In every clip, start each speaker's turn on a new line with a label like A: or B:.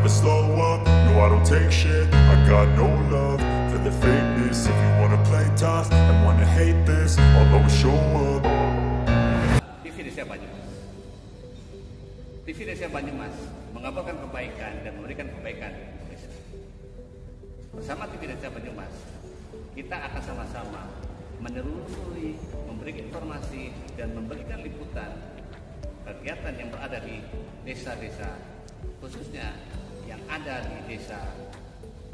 A: never slow up, no I don't take shit. I got no love for the fakeness. If you wanna play tough and wanna hate this, I'll always show up.
B: TV Desa Banyumas. TV Desa Banyumas mengabarkan kebaikan dan memberikan kebaikan di desa. Bersama TV Desa Banyumas, kita akan sama-sama menelusuri, memberi informasi dan memberikan liputan kegiatan yang berada di desa-desa, khususnya yang ada di desa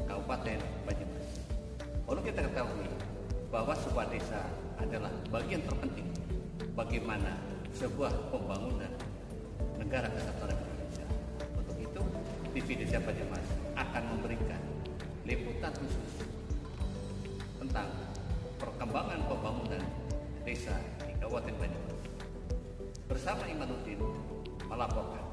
B: Kabupaten Banyumas. Perlu kita ketahui bahwa sebuah desa adalah bagian terpenting bagaimana sebuah pembangunan negara kesatuan Republik Indonesia. Untuk itu, TV Desa Banyumas akan memberikan liputan khusus tentang perkembangan pembangunan desa di Kabupaten Banyumas. Bersama Imanuddin melaporkan.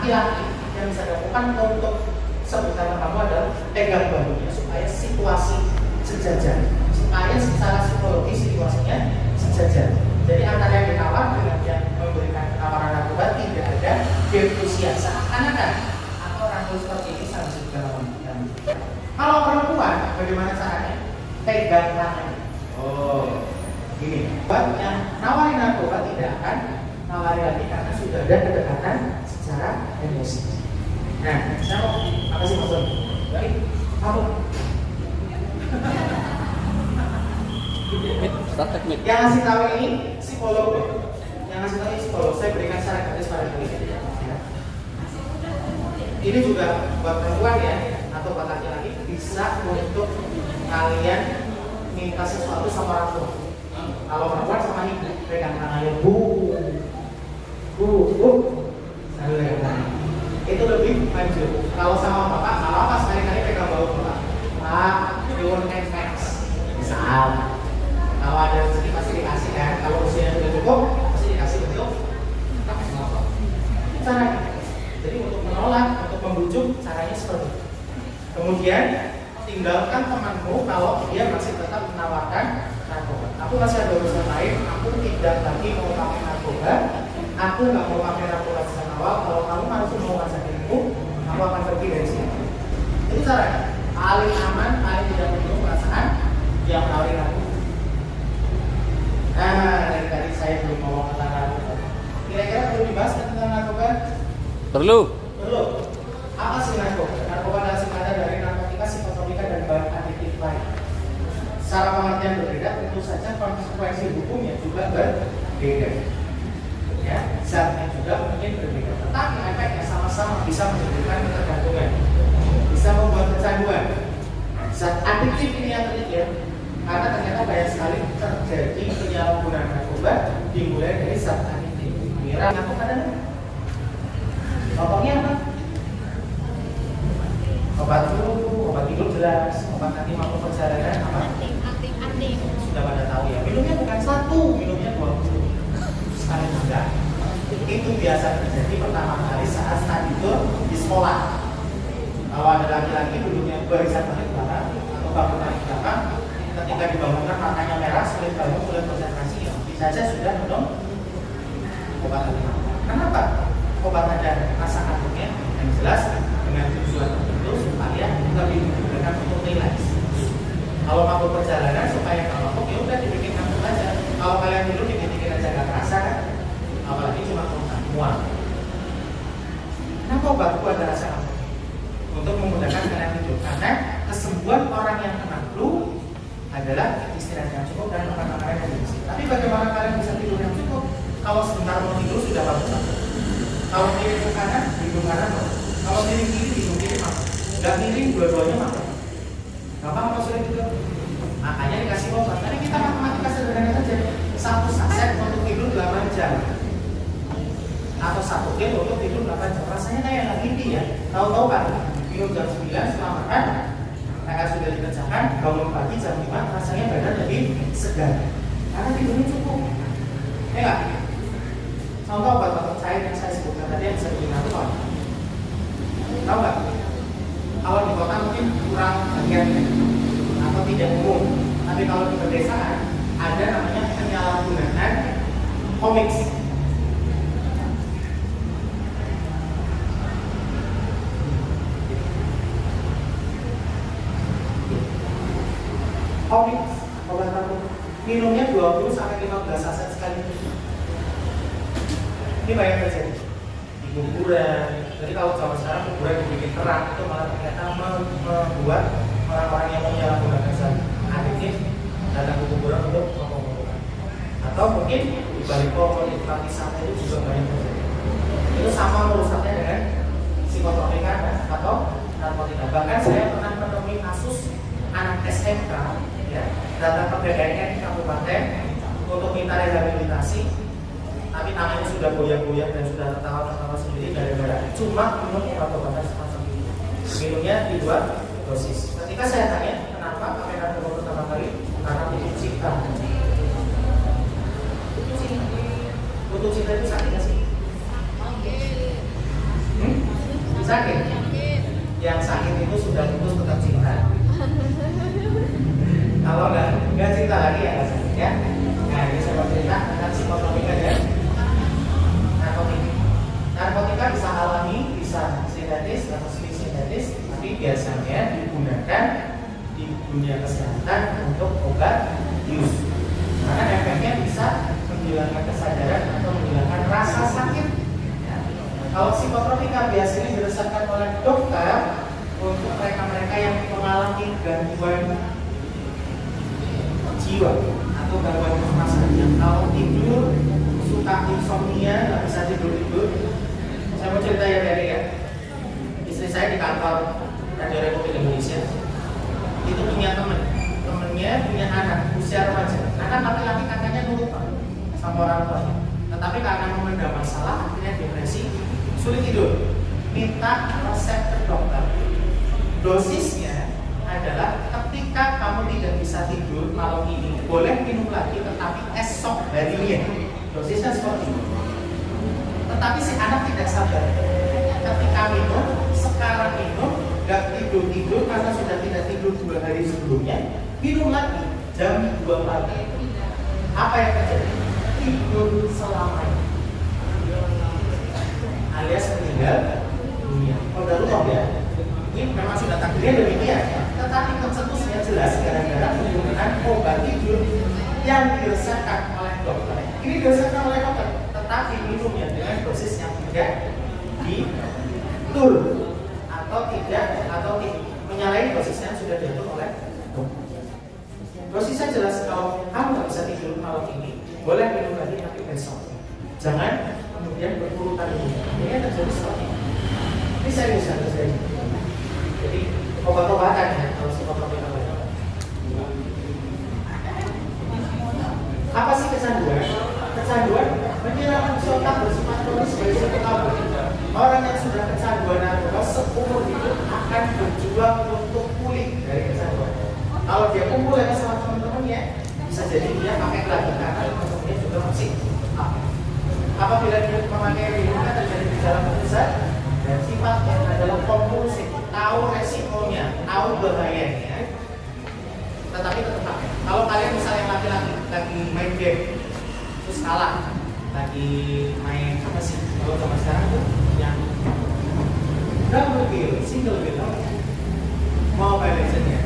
C: laki-laki yang bisa dilakukan untuk sebutan kamu adalah pegang bahunya supaya situasi sejajar, supaya secara psikologi situasinya sejajar. Jadi antara yang ditawar dengan yang memberikan penawaran narkoba tidak ada diskusi seakan-akan atau rangkul seperti ini sama juga lawan. Kalau perempuan bagaimana caranya? Pegang tangan. Oh, gini. Buat yang nawarin narkoba tidak akan nawari lagi karena sudah ada kedekatan secara emosi. Nah, saya mau apa sih maksud? Baik, kamu. Yang ngasih tahu ini psikolog. Yang ngasih tahu ini psikolog. Saya berikan saran gratis pada kalian. Ya. Ini juga buat perempuan ya, atau buat laki-laki bisa untuk kalian minta sesuatu sama orang tua. Kalau perempuan sama ibu, pegang tangannya bu, itu lebih manjur. Kalau sama bapak, kalau apa sekali-kali pegang bau bapak. Pak, doing FX. Misal, kalau ada rezeki pasti dikasih kan. Kalau usianya sudah cukup, pasti dikasih betul. Caranya. Jadi untuk menolak, untuk membujuk, caranya seperti itu. Kemudian tinggalkan temanmu kalau dia masih tetap menawarkan narkoba. Aku masih ada urusan lain. Aku tidak lagi mau pakai narkoba. Aku nggak mau pakai narkoba sejak awal. Kalau kamu masih mau ngajakinmu, aku akan pergi dari sini. Itu caranya. Paling aman, paling tidak perlu perasaan yang menawarkan aku. Nah, dari tadi saya belum ngomong tentang narkoba. Kira-kira perlu dibahas tentang narkoba?
D: Perlu.
C: Perlu. Apa sih narkoba? Narkoba adalah singkatan dari narkotika, psikotropika, dan bahan adiktif lain. Secara pengertian berbeda, tentu saja konsekuensi hukumnya juga berbeda. Ya, zatnya juga mungkin berbeda, tetapi efeknya sama-sama bisa menimbulkan ketergantungan, bisa membuat kecanduan. Zat adiktif ini yang penting ya, karena ternyata banyak sekali terjadi penyalahgunaan narkoba dimulai dari zat adiktif. Kira aku kadang contohnya apa? Obat flu, obat tidur jelas, obat anti mabuk perjalanan apa? Anting. Sudah pada tahu ya. Minumnya bukan satu, minumnya 20 sekali juga. Itu biasa terjadi pertama kali saat tidur di sekolah. Kalau ada laki-laki duduknya barisan paling belakang atau bangun paling belakang, ketika dibangunkan matanya merah, sulit bangun, sulit konsentrasi, ya bisa saja sudah minum obat anti mabuk. Kenapa? Obat ada rasa kantuknya yang jelas dengan tujuan tertentu supaya lebih digunakan untuk relax. Kalau mabuk perjalanan supaya kalau mabuk ya udah dibikin kantuk aja. Kalau kalian dulu dibikin aja gak terasa kan? Apalagi cuma untuk mual. Kenapa obatku ada rasa kantuk? Untuk memudahkan kalian tidur. Karena kesembuhan orang yang kena flu adalah istirahat yang cukup dan makan makanan yang bergizi. Tapi bagaimana kalian bisa tidur yang cukup? Kalau sebentar mau tidur sudah bangun. Kalau miring ke kanan, hidung kanan masuk. Kalau miring kiri, hidung kiri masuk. Gak miring, dua-duanya masuk. Gampang apa sulit juga? Makanya dikasih obat. Karena kita matematika sederhana saja. Satu saset untuk tidur 8 jam. Atau satu pil untuk tidur 8 jam. Rasanya kayak lagi ini ya. Tahu-tahu kan? Minum jam 9 setelah makan. PR sudah dikerjakan. Bangun pagi jam 5. Rasanya badan lebih segar. Karena tidurnya cukup. Ya nggak? Contoh obat-obat cair yang saya sebutkan tadi yang bisa bikin aku tahu. Tahu nggak? Kalau di kota mungkin kurang bagiannya atau tidak umum. Tapi kalau di pedesaan ada namanya penyalahgunaan komik. Komik obat tabung. Minumnya 20 sampai 15 saset sekali. Ini banyak terjadi di kuburan. Jadi kalau zaman sekarang kuburan dibikin terang itu malah ternyata membuat orang-orang yang menyalahgunakan zat adiktif datang ke kuburan untuk mengumpulkan. Atau mungkin di balik pohon di santai itu juga banyak terjadi. Itu sama merusaknya dengan psikotropika atau narkotika. Bahkan saya pernah menemui kasus anak SMK ya, datang ke BNN Kabupaten untuk minta rehabilitasi. Tapi tangannya sudah goyang-goyang dan sudah tertawa-tertawa sendiri gara-gara cuma minum obat-obatan semacam ini. Minumnya di 2 dosis. Ketika saya tanya kenapa pakai narkoba pertama kali, karena putus cinta. Putus cinta itu sakit nggak sih? Sakit? Yang sakit itu sudah putus tetap cinta. Kalau nggak cinta lagi ya nggak sakit ya. Nah ini saya mau cerita tentang psikotropika dan narkotika. Narkotika bisa alami, bisa sintetis atau semi-sintetis, tapi biasanya digunakan di dunia kesehatan untuk obat bius. Karena efeknya bisa menghilangkan kesadaran atau menghilangkan rasa sakit. Ya. Kalau psikotropika biasanya dirasakan oleh dokter untuk mereka-mereka yang mengalami gangguan jiwa atau gangguan kecemasan. Yang kalau tidur suka insomnia, nggak bisa tidur. Saya mau cerita ya dari ya. Istri saya di kantor Radio Republik Indonesia itu punya temennya punya anak usia remaja. Anak laki-laki katanya nurut sama orang tuanya, tetapi karena memendam masalah akhirnya depresi, sulit tidur, minta resep ke dokter. Dosisnya adalah ketika kamu tidak bisa tidur malam ini boleh minum lagi, tetapi esok harinya. Dosisnya seperti itu. Tetapi si anak tidak sabar. Ketika minum, sekarang minum, gak tidur karena sudah tidak tidur 2 hari sebelumnya, minum lagi jam 2 pagi. Apa yang terjadi? Tidur selamanya, alias meninggal dunia. Qadarullah ya. Ini memang sudah takdirnya demikian. Tetapi konsentrasinya jelas gara-gara penggunaan obat tidur yang diresepkan oleh dokter. Ini diresepkan oleh dokter, tetapi minumnya dengan dosis yang tidak diatur atau menyalahi dosis yang sudah diatur oleh dokter. Dosisnya jelas, kalau kamu nggak bisa tidur malam ini, boleh minum lagi tapi besok. Jangan kemudian berurutan ini. Ini terjadi seperti ini. Ini serius ya, terjadi. Jadi obat-obatan ya, kalau psikotropika. Apa sih kecanduan? Kecanduan menghilangkan otak bersifat kronis sebagai suatu kabur. Orang yang sudah kecanduan narkoba seumur hidup akan berjuang untuk pulih dari kecanduan. Kalau dia kumpul lagi sama teman-temannya, bisa jadi dia pakai lagi karena teman-temannya juga masih pakai. Apabila dia memakai heroin terjadi gejala pusat dan sifatnya adalah kompulsif, tahu resikonya, tahu bahayanya, tetapi tetap pakai. Kalau kalian misalnya laki-laki lagi main game terus kalah, lagi main apa sih kalau sama sekarang tuh yang double kill, single kill, mau Mobile Legends ya,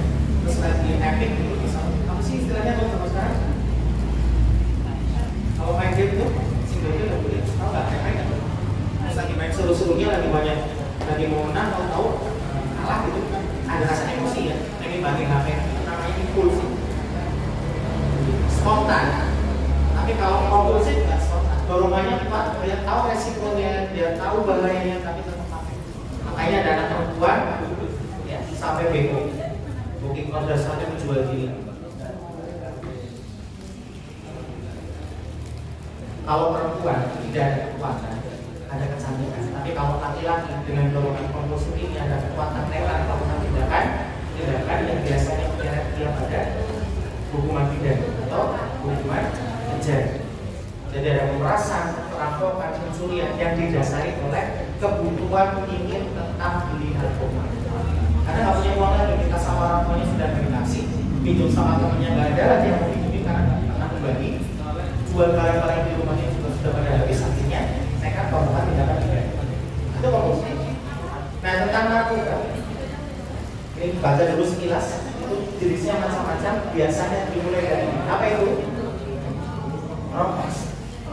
C: terus lagi epic gitu misalnya, apa sih istilahnya kalau sama sekarang? Kalau main game tuh single kill double kill, tahu nggak main nggak? Terus lagi main seru-serunya lagi banyak, lagi mau menang tahu kalah gitu, ada rasa emosi ya, pengen banting HP, namanya impulsif, spontan. Tapi kalau kompulsif nggak spontan, dorongannya kuat, dia tahu resikonya, dia tahu bahayanya, tapi tetap pakai. Makanya ada anak perempuan ya, sampai bego, booking order saja menjual diri. Kalau perempuan tidak ada kekuatan, ada kecantikan. Tapi kalau laki-laki dengan dorongan kompulsif ini ada kekuatan nekat atau tindakan yang biasanya menyeret dia pada hukuman pidana atau hukuman penjara. Jadi ada pemerasan, perampokan, pencurian yang didasari oleh kebutuhan ingin tetap beli narkoba. Karena nggak punya uang lagi, kita sama orang tuanya sudah berinteraksi, pinjam sama temannya nggak ada lagi yang mau pinjemin karena nggak pernah berbagi, jual barang-barang di rumahnya juga sudah pada habis, artinya mereka melakukan tindakan pidana. Itu kompulsif. Nah tentang narkoba, ini baca dulu sekilas. Itu jenisnya macam-macam, biasanya dimulai dari apa itu? Rokok.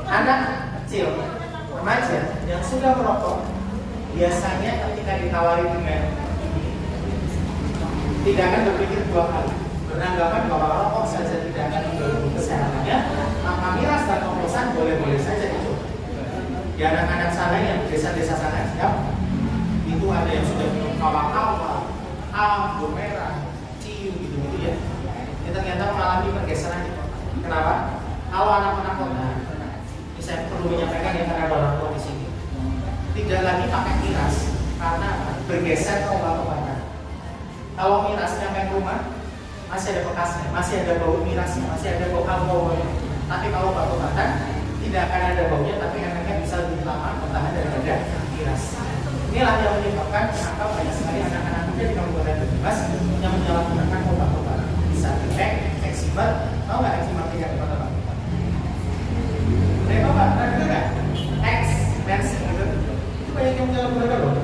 C: Anak kecil, remaja yang sudah merokok, biasanya ketika ditawari dengan ini, tidak akan berpikir 2 kali, beranggapan bahwa rokok saja tidak akan mengganggu kesehatannya, maka miras dan oplosan boleh-boleh saja dicoba. Di anak-anak sana yang desa-desa sana siap, itu ada yang sudah minum kawa-kawa, anggur merah, gitu ya. Ini ternyata mengalami pergeseran di kota. Kenapa? Kalau anak-anak kota, ini saya perlu menyampaikan ya karena ada orang tua di sini, tidak lagi pakai miras karena bergeser ke obat-obatan. Kalau miras nyampe ke rumah, masih ada bekasnya, masih ada bau mirasnya, masih ada bau alkoholnya. Tapi kalau obat-obatan tidak akan ada baunya, tapi efeknya bisa lebih lama bertahan daripada miras. Inilah yang menyebabkan kenapa banyak sekali anak-anak muda di Kabupaten Banyumas yang menyalahgunakan obat-obatan. Bisa direct, fleksibel, tahu nggak enzim aktif obat-obatan? Mereka apa? Pernah dengar nggak? X, mens, gitu. Itu banyak yang menyalahgunakan loh.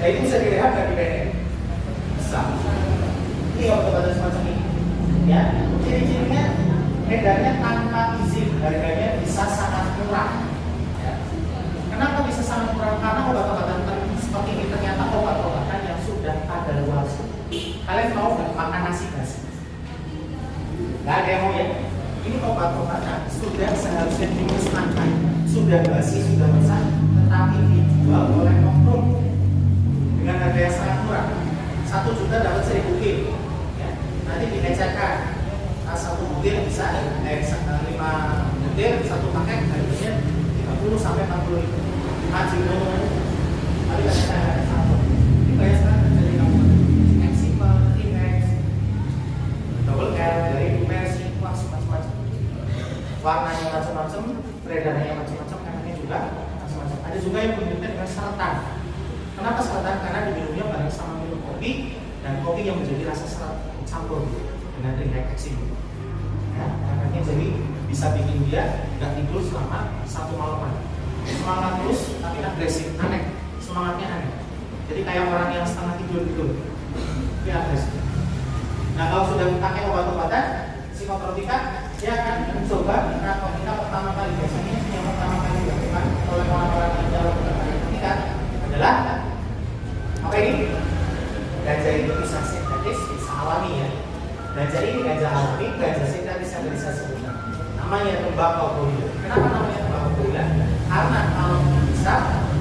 C: Nah itu bisa dilihat dari PNN. Bisa. Ini obat-obatan semacam ini. Ya, ciri-cirinya edarnya tanpa izin, harganya bisa sangat murah. Ya. Kenapa bisa sangat murah? Karena obat-obatan seperti ini ternyata obat-obatan yang sudah ada luas. Kalian mau nggak makan nasi basi? Nggak ada yang mau ya? Ini obat-obatan sudah seharusnya dimusnahkan, sudah basi, sudah rusak, tetapi dijual oleh oknum dengan harga yang sangat murah. 1 juta dapat 1000 kilo. Ya. Nanti dilecehkan. Satu butir bisa 5 butir, satu paket harganya 30 sampai 40 ribu. Ajino, tapi kadang ada satu. Ini banyak sekali terjadi kamu. Eximal, Inex, Double L, dari Mercy, macam-macam. Warnanya macam-macam, peredarannya macam-macam, efeknya juga macam-macam. Ada juga yang menyebutnya dengan seretan. Kenapa seretan? Karena diminumnya bareng sama minum kopi dan kopi yang menjadi rasa serat campur dengan drink eksimal. Ya, efeknya jadi bisa bikin dia nggak tidur selama 1 malaman. Semangat terus tapi agresif, aneh. Semangatnya aneh. Jadi kayak orang yang setengah tidur gitu. Dia agresif. Nah kalau sudah pakai obat-obatan psikotropika, dia akan mencoba narkotika pertama kali. Biasanya yang pertama kali dilakukan oleh orang-orang yang dalam narkotika adalah apa ini? Ganja itu bisa sintetis, bisa alami ya. Ganja ini ganja alami, ganja sintetis yang bisa sebutkan. Namanya tembakau gorila. Kenapa namanya tembakau gorila? Karena kalau bisa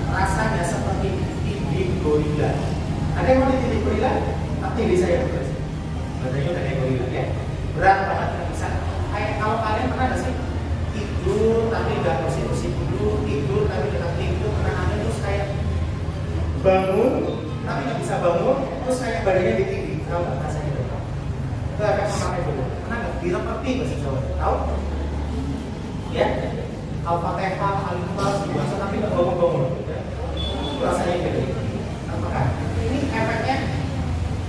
C: rasanya seperti titik gorila. Ada yang mau titik gorila? Tapi di saya badannya udah kayak gorila ya. Berat banget nggak bisa. Kayak kalau kalian pernah nggak sih tidur tapi nggak kursi dulu, tidur tapi nggak tidur karena angin terus kayak bangun tapi nggak bisa bangun terus kayak badannya ditinggi. Tahu nggak rasanya itu? Itu akan memakai dulu. Karena nggak direpeti bahasa Jawa. Tahu? Ya, Al-Fatihah, Al-Ikhlas, dibaca tapi nggak bangun-bangun. Itu rasanya gitu. Apakah ini efeknya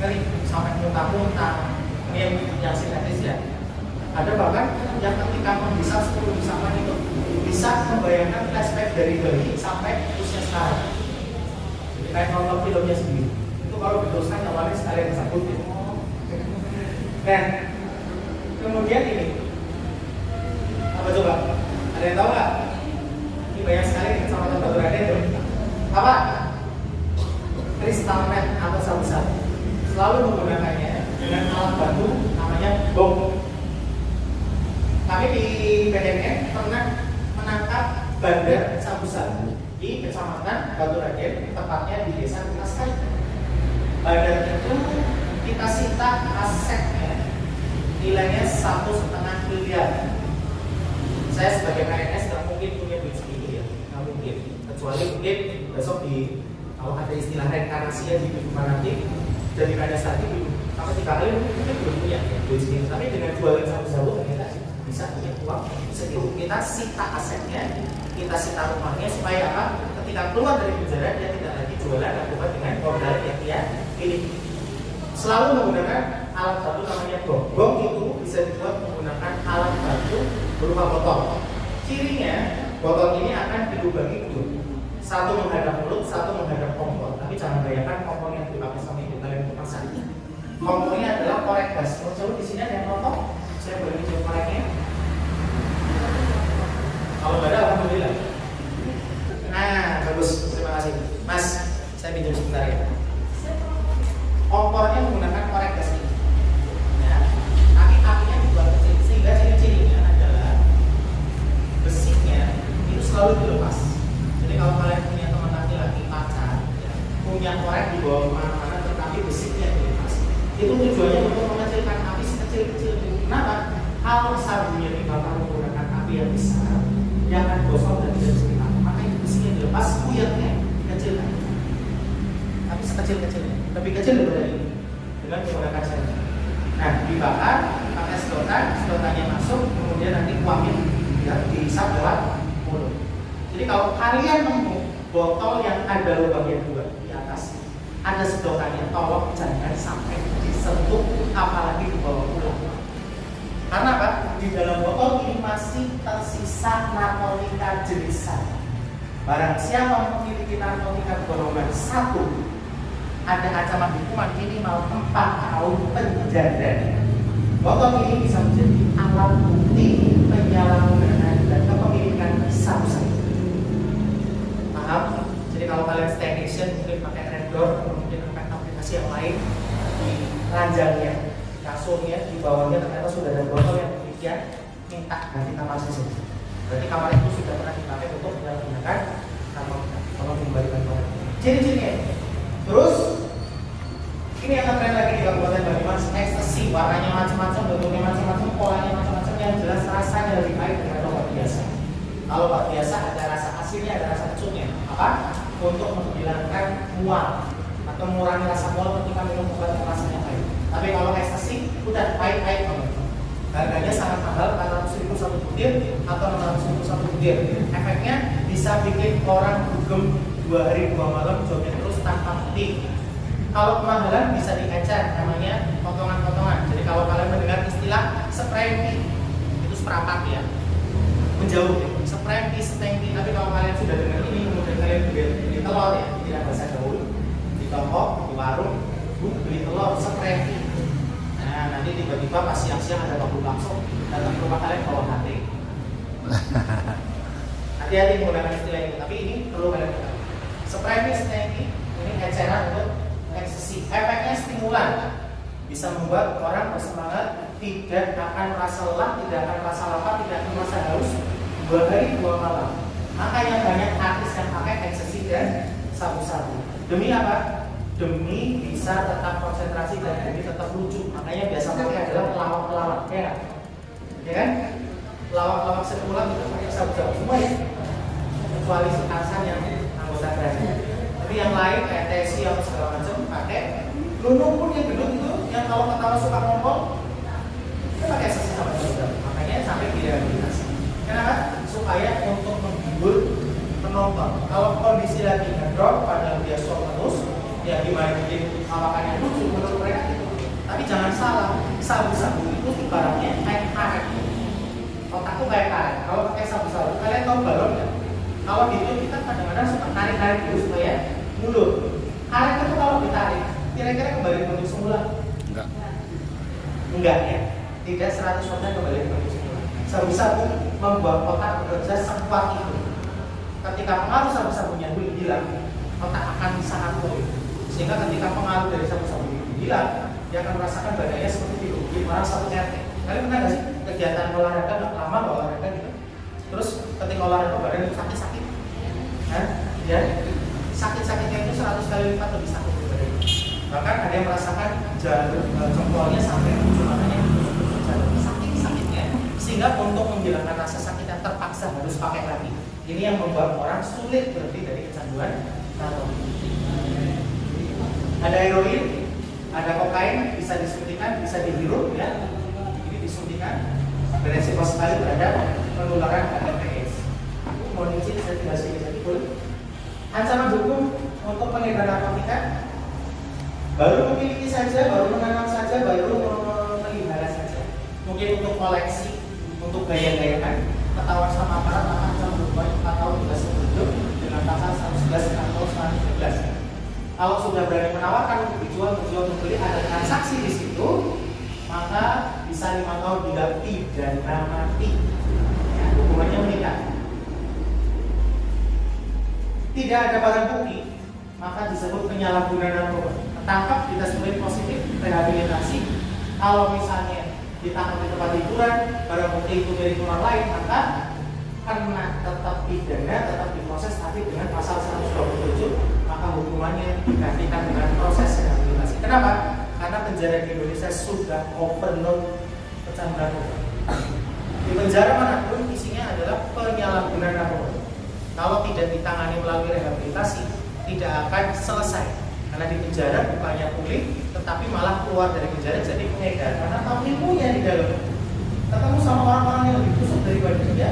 C: dari sampai muntah-muntah? Ini yang sintetis ya. Ada bahkan yang ketika membisa 10 bisapan itu bisa membayangkan flashback dari bayi sampai usia sekarang. Jadi kayak nonton filmnya sendiri. Itu kalau diteruskan awalnya sekalian disebut gitu. Nah, kemudian ini apa coba? Ada yang tahu nggak? Ini banyak sekali di Kecamatan Batu Raden itu. Apa? Kristal met atau sabu-sabu. Selalu menggunakannya dengan alat batu namanya bom. Kami di PDN pernah menangkap bandar sabu-sabu di Kecamatan Batu Raden, tepatnya di Desa Kutaskai. Bandar itu kita sita asetnya nilainya 1,5 miliar. Saya sebagai PNS nggak mungkin punya duit segitu ya, nggak mungkin. Kecuali mungkin besok kalau ada istilah reinkarnasi ya di kehidupan nanti jadi PNS tadi sampai 3 kali mungkin belum punya ya, duit segitu. Tapi dengan jualin sabu-sabu ternyata bisa punya uang segitu. Kita sita asetnya, kita sita rumahnya supaya apa? Ketika keluar dari penjara dia tidak lagi jualan narkoba dengan modal yang dia miliki. Selalu menggunakan alat batu namanya bom. Bom itu bisa dibuat menggunakan alat batu berupa botol. Cirinya botol ini akan dilubangi 2. Satu menghadap mulut, satu menghadap kompor. Tapi jangan bayangkan kompor yang dipakai sama ibu kalian untuk masak. Kompornya adalah korek gas. Kalau coba di sini ada yang nonton, saya boleh mencoba koreknya. Kalau nggak ada, alhamdulillah. Nah, bagus. Terima kasih, Mas. Saya pinjam sebentar ya. Kompornya menggunakan korek gas ini. Ya. Tapi apinya dibuat kecil sehingga ciri-cirinya adalah besinya itu selalu dilepas. Jadi kalau kalian punya teman laki-laki pacar, ya, punya korek di bawah mana-mana tetapi besinya dilepas. Itu tujuannya untuk mengecilkan api sekecil-kecil. Kenapa? Kalau sabunya dibakar menggunakan api yang besar, dia akan gosong dan tidak sekitar. Makanya besinya dilepas, kuyatnya dikecilkan. Tapi sekecil-kecilnya, lebih kecil daripada ini dengan menggunakan cairan. Nah, dibakar pakai sedotannya masuk, kemudian nanti uangnya ya, dihisap lewat mulut. Jadi kalau kalian nemu botol yang ada lubangnya 2 di atas, ada sedotannya, tolong jangan sampai disentuh, apalagi dibawa pulang. Karena apa? Di dalam botol ini masih tersisa narkotika jenis 1. Barang siapa memiliki narkotika golongan 1, ada ancaman hukuman minimal 4 tahun penjara. Botol ini bisa menjadi alat bukti penyalahgunaan dan kepemilikan sabu-sabu. Paham? Jadi kalau kalian stay action mungkin pakai red door atau mungkin pakai aplikasi yang lain, di ranjangnya, kasurnya, di bawahnya ternyata sudah ada botol yang demikian, minta ganti kamar sisi. Berarti kamar itu sudah pernah dipakai untuk menyalahgunakan narkotika. Tolong kembalikan pada ciri-cirinya. Terus ini yang keren lagi di Kabupaten Banyumas, ekstasi, warnanya macam-macam, bentuknya macam-macam, polanya macam-macam, yang jelas rasanya lebih baik daripada obat biasa. Kalau obat biasa ada rasa asinnya, ada rasa kecutnya. Apa? Untuk menghilangkan mual atau mengurangi rasa mual ketika minum obat yang rasanya pahit. Tapi kalau ekstasi udah pahit-pahit banget. Harganya sangat mahal, 400.000 satu butir atau 600.000 satu butir. Efeknya bisa bikin orang dugem 2 hari 2 malam joget terus tanpa henti. Kalau kemahalan bisa diecer, namanya potongan-potongan. Jadi kalau kalian mendengar istilah sprempi, itu seperempat ya, menjauh ya. Sprempi, setengpi. Tapi kalau kalian sudah dengar ini, kemudian kalian beli telur ya, tidak bahasa gaul, di toko, di warung, beli telur sprempi. Nah nanti tiba-tiba pas siang-siang ada bakul bakso, datang ke rumah kalian bawa hati. Hati-hati menggunakan istilah ini, tapi ini perlu kalian ketahui. Sprempi, setengpi, ini eceran untuk ekstasi. Efeknya stimulan, bisa membuat orang bersemangat, tidak akan merasa lelah, tidak akan merasa lapar, tidak akan merasa haus 2 hari 2 malam. Makanya banyak artis yang pakai ekstasi dan sabu-sabu. Demi apa? Demi bisa tetap konsentrasi dan demi tetap lucu. Makanya biasa pakai adalah pelawak-pelawak, ya kan? Pelawak-pelawak sekolah juga pakai sabu-sabu semua ya, kecuali sekasan yang anggota kerajaan. Tapi yang lain kayak TSI atau segala macam pakai. Nunung pun yang gendut itu, yang kalau ketawa suka ngomong, dia pakai ekstasi sama juga. Makanya sampai direhabilitasi. Kenapa? Supaya untuk menghibur penonton. Kalau kondisi lagi ngedrop padahal dia show terus, ya gimana bikin lawakannya lucu menurut mereka gitu. Tapi jangan salah, sabu-sabu itu ibaratnya kayak karet. Otakku kayak karet. Kalau pakai sabu-sabu, kalian tahu balon nggak? Kalau gitu kita kadang-kadang suka tarik-tarik dulu supaya mundur. Karet itu kalau ditarik, kira-kira kembali ke bentuk semula? Enggak ya. Tidak 100% kembali ke bentuk semula. Sabu-sabu membuat otak bekerja sekuat itu. Ketika pengaruh sabu-sabunya hilang, otak akan sangat pulih. Sehingga ketika pengaruh dari sabu-sabu itu hilang, dia akan merasakan badannya seperti dilukin orang satu RT. Kalian pernah nggak sih kegiatan olahraga nggak lama olahraga gitu? Terus ketika olahraga badan itu sakit-sakit, ya sakit-sakitnya itu 100 kali lipat lebih sakit dari badan. Bahkan ada yang merasakan jalur jempolnya sampai ujung matanya sakit-sakitnya, sehingga untuk menghilangkan rasa sakit yang terpaksa harus pakai kaki. Ini yang membuat orang sulit berhenti dari kecanduan narkotika. Ada heroin, ada kokain, bisa disuntikan, bisa dihirup ya. Ini disuntikan, beresiko sekali terhadap penularan HPS. Mohon izin saya tidak sedikit boleh. Ancaman hukum untuk pengedar narkotika baru memiliki saja, baru menanam saja, baru memelihara saja. Mungkin untuk koleksi, untuk gaya-gayaan, ketahuan sama aparat akan ancaman hukuman 4 tahun 13 dengan pasal 111 atau 113. Kalau sudah berani menawarkan untuk dijual, untuk beli, ada transaksi di situ, maka bisa 5 tahun hingga pidana mati. Ya, hukumannya meningkat. Tidak ada barang bukti, maka disebut penyalahgunaan narkoba. Tertangkap, kita sebut positif, rehabilitasi. Kalau misalnya ditangkap di tempat hiburan, barang bukti itu dari orang lain, maka karena tetap pidana, tetap diproses, tapi dengan pasal 127, maka hukumannya digantikan dengan proses rehabilitasi. Kenapa? Karena penjara di Indonesia sudah overload pecandu narkoba. Di penjara manapun isinya adalah penyalahgunaan narkoba. Kalau tidak ditangani melalui rehabilitasi, tidak akan selesai. Karena di penjara bukannya pulih, tetapi malah keluar dari penjara jadi pengedar. Karena tahu ilmunya di dalam. Ketemu sama orang-orang yang lebih busuk daripada dia.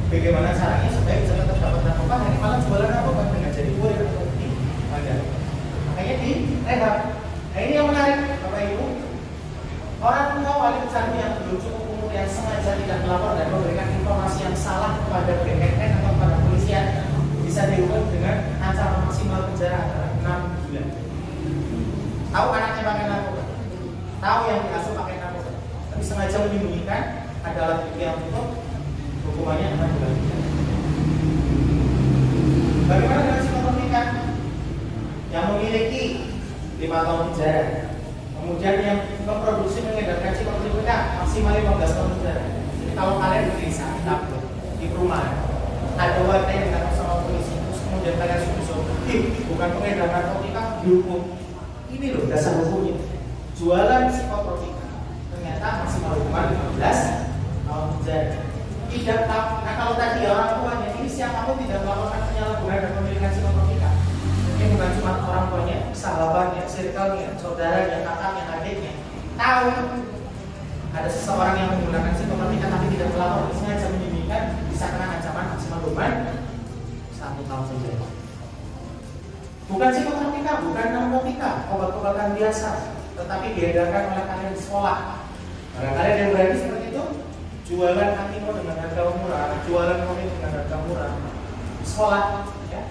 C: Bagaimana caranya supaya bisa tetap dapat narkoba, hari malam jualan narkoba dengan jadi makanya di rehab. Nah ini yang menarik Bapak Ibu, orang tua wali pesantren yang belum cukup umur yang sengaja tidak melapor dan memberikan informasi yang salah kepada BNN atau kepada polisian bisa dihukum dengan ancaman maksimal penjara antara 6 bulan. Tahu anaknya pakai narkoba, tahu yang diasuh pakai narkoba, tapi sengaja menyembunyikan ada alat bukti yang cukup, hukumannya 6 bulan. Bagaimana dengan psikotronika yang memiliki 5 tahun penjara, kemudian yang memproduksi mengedarkan psikotronika maksimal 15 tahun penjara. Jadi kalau kalian di desa, di perumahan, ada warga yang datang sama polisi, terus kemudian kalian suruh, bukan pengedar narkotika, dihukum. Ini loh dasar hukumnya. Jualan psikotropika ternyata maksimal hukuman 15 tahun penjara. Tidak tahu. Nah kalau tadi orang tuanya ini siapapun tidak melakukan penyalahgunaan dan pemilikan psikotropika. Ini bukan cuma orang tuanya, sahabatnya, circle-nya, saudaranya, kakaknya, adiknya. Tahu ada seseorang yang menggunakan psikotropika tapi tidak melapor, sengaja menyembunyikan, bisa kena ancaman maksimal hukuman 1 tahun penjara. Bukan psikotropika, bukan narkotika, obat-obatan biasa, tetapi diedarkan oleh kalian di sekolah. Karena kalian yang berani seperti itu, jualan antimo dengan harga murah, jualan kopi dengan harga murah, sekolah, ya,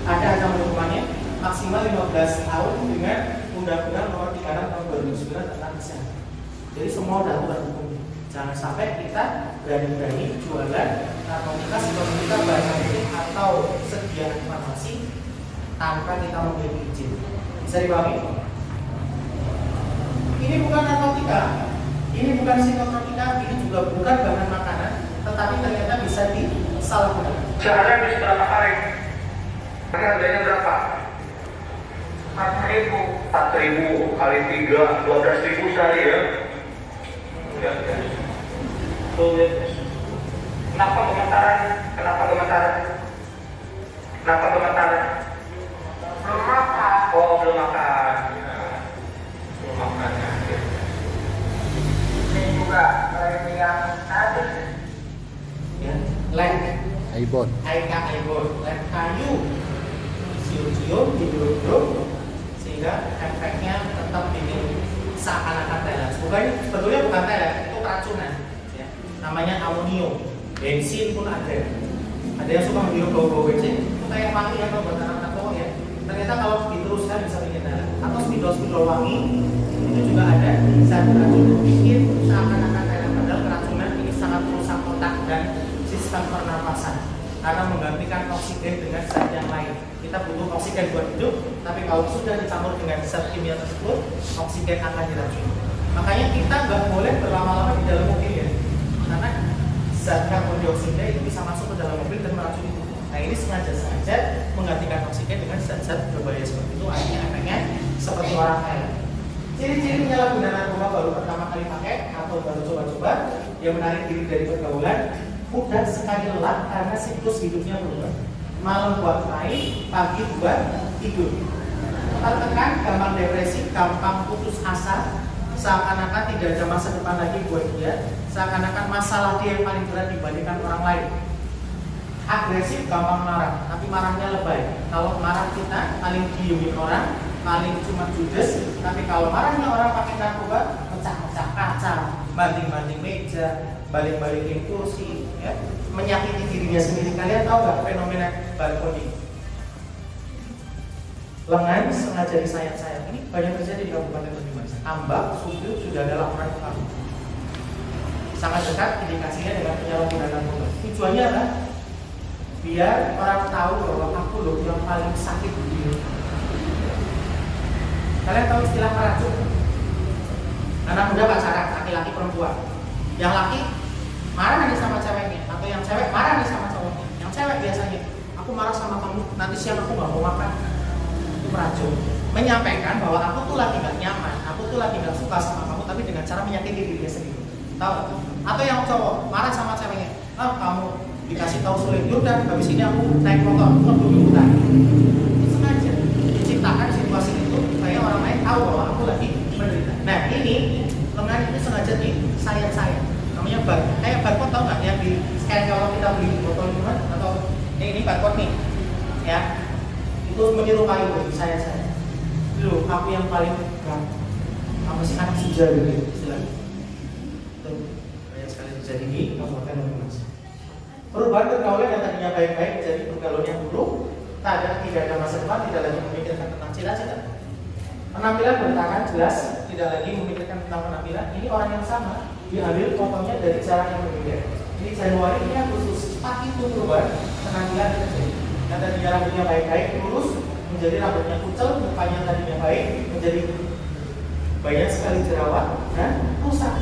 C: ada ancaman hukumannya maksimal 15 tahun dengan Undang-Undang Nomor 36 Tahun 2009 tentang kesehatan. Jadi semua udah aturan hukum. Jangan sampai kita berani-berani jualan narkotika, psikotropika, barang atau sediaan farmasi tanpa kita memiliki izin. Bisa dipahami? Ini bukan narkotika, ini bukan psikotropika, ini juga bukan bahan makanan, tetapi ternyata bisa disalahgunakan.
D: Sehari bisa berapa kali? Harganya berapa? 4.000 kali 3, 12.000 sehari ya. Ya. Tuh, ya. Kenapa gemetaran? Belum makan. Oh, belum makan. Belum makan ya. Ini juga yang tadi.
C: Ya, lem,
E: Aibon.
C: aibon, lem kayu, cium-cium, hidup-hidup, sehingga efeknya tetap ini seakan-akan teles. Sebetulnya bukan teles, itu keracunan. Ya. Namanya amonium. Bensin pun ada. Ada yang suka menghirup bau-bau bensin. Itu kayak wangi atau buat anak-anak cowok ya. Ternyata kalau diteruskan bisa bikin teles. Atau spidol wangi itu juga ada. Zat racun bikin seakan-akan teles. Padahal keracunan ini sangat merusak otak dan sistem pernapasan. Karena menggantikan oksigen dengan zat yang lain. Kita butuh oksigen buat hidup, tapi kalau sudah dicampur dengan zat kimia tersebut, oksigen akan diracuni. Makanya kita nggak boleh berlama-lama di dalam mobil ya, karena zat karbon dioksida itu bisa masuk ke dalam mobil dan meracuni tubuh. Nah ini sengaja menggantikan oksigen dengan zat-zat berbahaya seperti itu, akhirnya efeknya seperti orang kaya. Ciri-ciri penyalahgunaan narkoba baru pertama kali pakai atau baru coba-coba, yang menarik diri dari pergaulan, mudah sekali lelah karena siklus hidupnya berubah. Malam buat main, pagi buat tidur. Tertekan, gampang depresi, gampang putus asa, seakan-akan tidak ada masa depan lagi buat dia, seakan-akan masalah dia yang paling berat dibandingkan orang lain. Agresif, gampang marah, tapi marahnya lebay. Kalau marah kita paling diemin orang, paling cuma judes, tapi kalau marahnya orang pakai narkoba, pecah-pecah kaca, banting-banting meja, balik-balikin kursi, ya, menyakiti dirinya sendiri. Kalian tahu nggak fenomena balkoni? Lengan sengaja disayat-sayat. Ini banyak terjadi di Kabupaten Banyumas. Ambak, Subil sudah ada laporan ke kami. Sangat dekat indikasinya dengan penyalahgunaan narkoba. Tujuannya adalah biar orang tahu bahwa aku loh yang paling sakit di dunia. Kalian tahu istilah meracun? Anak muda pacaran, laki-laki perempuan. Yang laki marah nih sama ceweknya, atau yang cewek marah nih sama cowoknya. Yang cewek biasanya, aku marah sama kamu, nanti siang aku nggak mau makan. Itu meracun. Menyampaikan bahwa aku tuh lagi nggak nyaman, aku tuh lagi nggak suka sama kamu, tapi dengan cara menyakiti diri dia sendiri. Tahu? Atau yang cowok marah sama ceweknya, kamu dikasih tahu sulit, yaudah, habis ini aku naik motor, ngebut hutan. Itu sengaja diciptakan situasi itu supaya orang lain tahu bahwa aku lagi menderita. Nah ini lengan itu sengaja disayat-sayat. Namanya bar. Kayak barcode tahu nggak yang di scan kalau kita beli botol minuman atau ini barcode nih, ya itu menyerupai itu disayat-sayat. aku yang paling apa sih anak senja gitu istilahnya. Tuh banyak sekali terjadi di Kabupaten Banyumas. Perubahan pergaulan yang tadinya baik-baik menjadi pergaulan yang buruk, tidak ada masa depan, tidak lagi memikirkan tentang cita-cita. Penampilan berantakan jelas, tidak lagi memikirkan tentang penampilan. Ini orang yang sama, diambil fotonya dari cara yang berbeda. Ini Januari ini Agustus, cepat itu perubahan penampilan terjadi. Yang tadinya rambutnya baik-baik, lurus, menjadi rambutnya kucel, mukanya tadinya baik, menjadi banyak sekali jerawat dan rusak.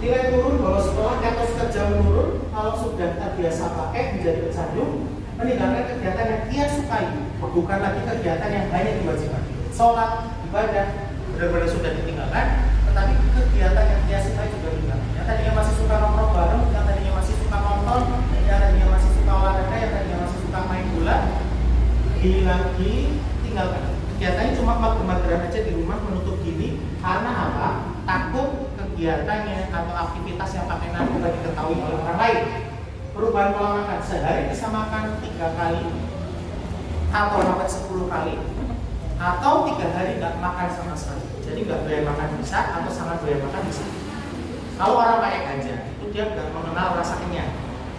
C: Nilai turun bahwa setelah etos kerja menurun, kalau sudah terbiasa pakai menjadi pecandu, meninggalkan kegiatan yang dia sukai, bukan lagi kegiatan yang hanya diwajibkan. Sholat, ibadah, benar-benar sudah ditinggalkan, tetapi kegiatan yang dia sukai juga ditinggalkan. Yang tadinya masih suka nongkrong bareng, yang tadinya masih suka nonton, yang tadinya masih suka olahraga, yang tadinya masih suka main bola, ditinggalkan. Kegiatannya cuma mager-mageran aja di rumah, menutup diri. Karena apa? Takut kegiatannya atau aktivitas yang pakai narkoba diketahui oleh orang lain. Perubahan pola makan, sehari bisa makan 3 kali atau sampai 10 kali, atau 3 hari nggak makan sama sekali. Jadi nggak doyan makan bisa atau sangat doyan makan bisa. Kalau orang pakai ganja itu dia nggak mengenal rasa kenyang,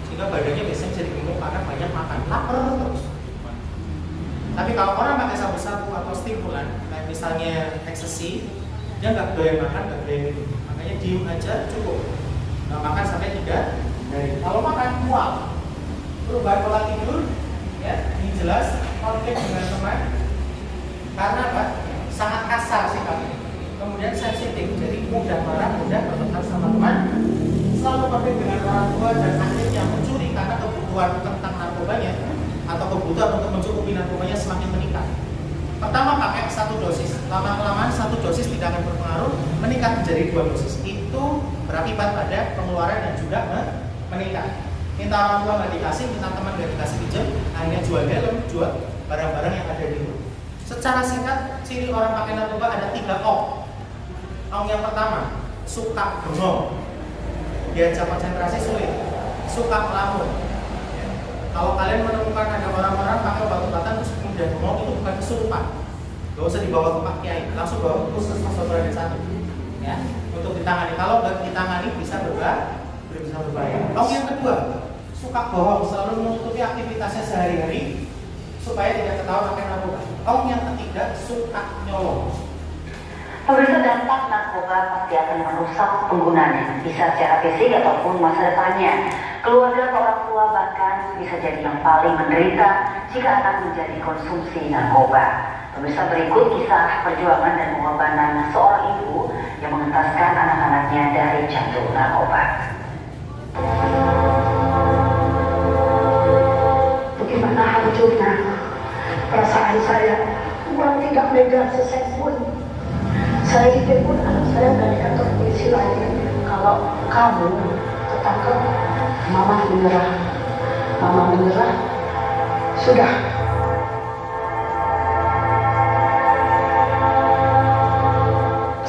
C: sehingga badannya biasanya jadi gemuk karena banyak makan, lapar terus. Tapi kalau orang pakai sabu-sabu atau stimulan, kayak misalnya ecstasy, dia nggak doyan makan, nggak doyan minum. Makanya diem aja cukup, nggak makan sampai 3 hari. Kalau makan mual, perubahan pola tidur, ya ini jelas konflik dengan teman. Karena apa? Sangat kasar sikapnya. Kemudian sensitif, jadi mudah marah, mudah bertengkar sama teman. Selalu konflik dengan orang tua dan akhirnya mencuri karena kebutuhan tentang narkobanya atau kebutuhan untuk mencukupi narkobanya semakin meningkat. Pertama pakai 1 dosis, lama-kelamaan 1 dosis tidak akan berpengaruh, meningkat menjadi 2 dosis. Itu berakibat pada pengeluaran yang juga meningkat. Minta orang tua nggak dikasih, minta teman nggak dikasih pinjam, hanya jual helm, jual barang-barang yang ada di rumah. Secara singkat, ciri orang pakai narkoba ada 3 ong. Ong yang pertama, suka bengong, diajak konsentrasi sulit, suka melamun. Kalau kalian menemukan ada orang-orang pakai obat-obatan terus kemudian bengong, itu bukan kesurupan. Gak usah dibawa ke Pak Kiai, langsung bawa ke puskesmas Sobrani 1, ya, untuk ditangani. Kalau nggak ditangani bisa berbahaya. Ong yang kedua, suka bohong, selalu menutupi aktivitasnya sehari-hari supaya tidak ketahuan pakai narkoba. Ong yang ketiga, suka nyolong.
E: Pemirsa, dampak narkoba pasti akan merusak penggunanya, bisa secara fisik ataupun masa depannya. Keluarga atau orang tua bahkan bisa jadi yang paling menderita jika anak menjadi konsumsi narkoba. Pemirsa, berikut kisah perjuangan dan pengorbanan seorang ibu yang mengentaskan anak-anaknya dari jantung narkoba.
F: Bagaimana hancurnya perasaan saya, uang tidak megang sesen pun. Saya pikir pun anak saya dari kantor polisi lagi, kalau kamu ketangkep, mama menyerah, sudah.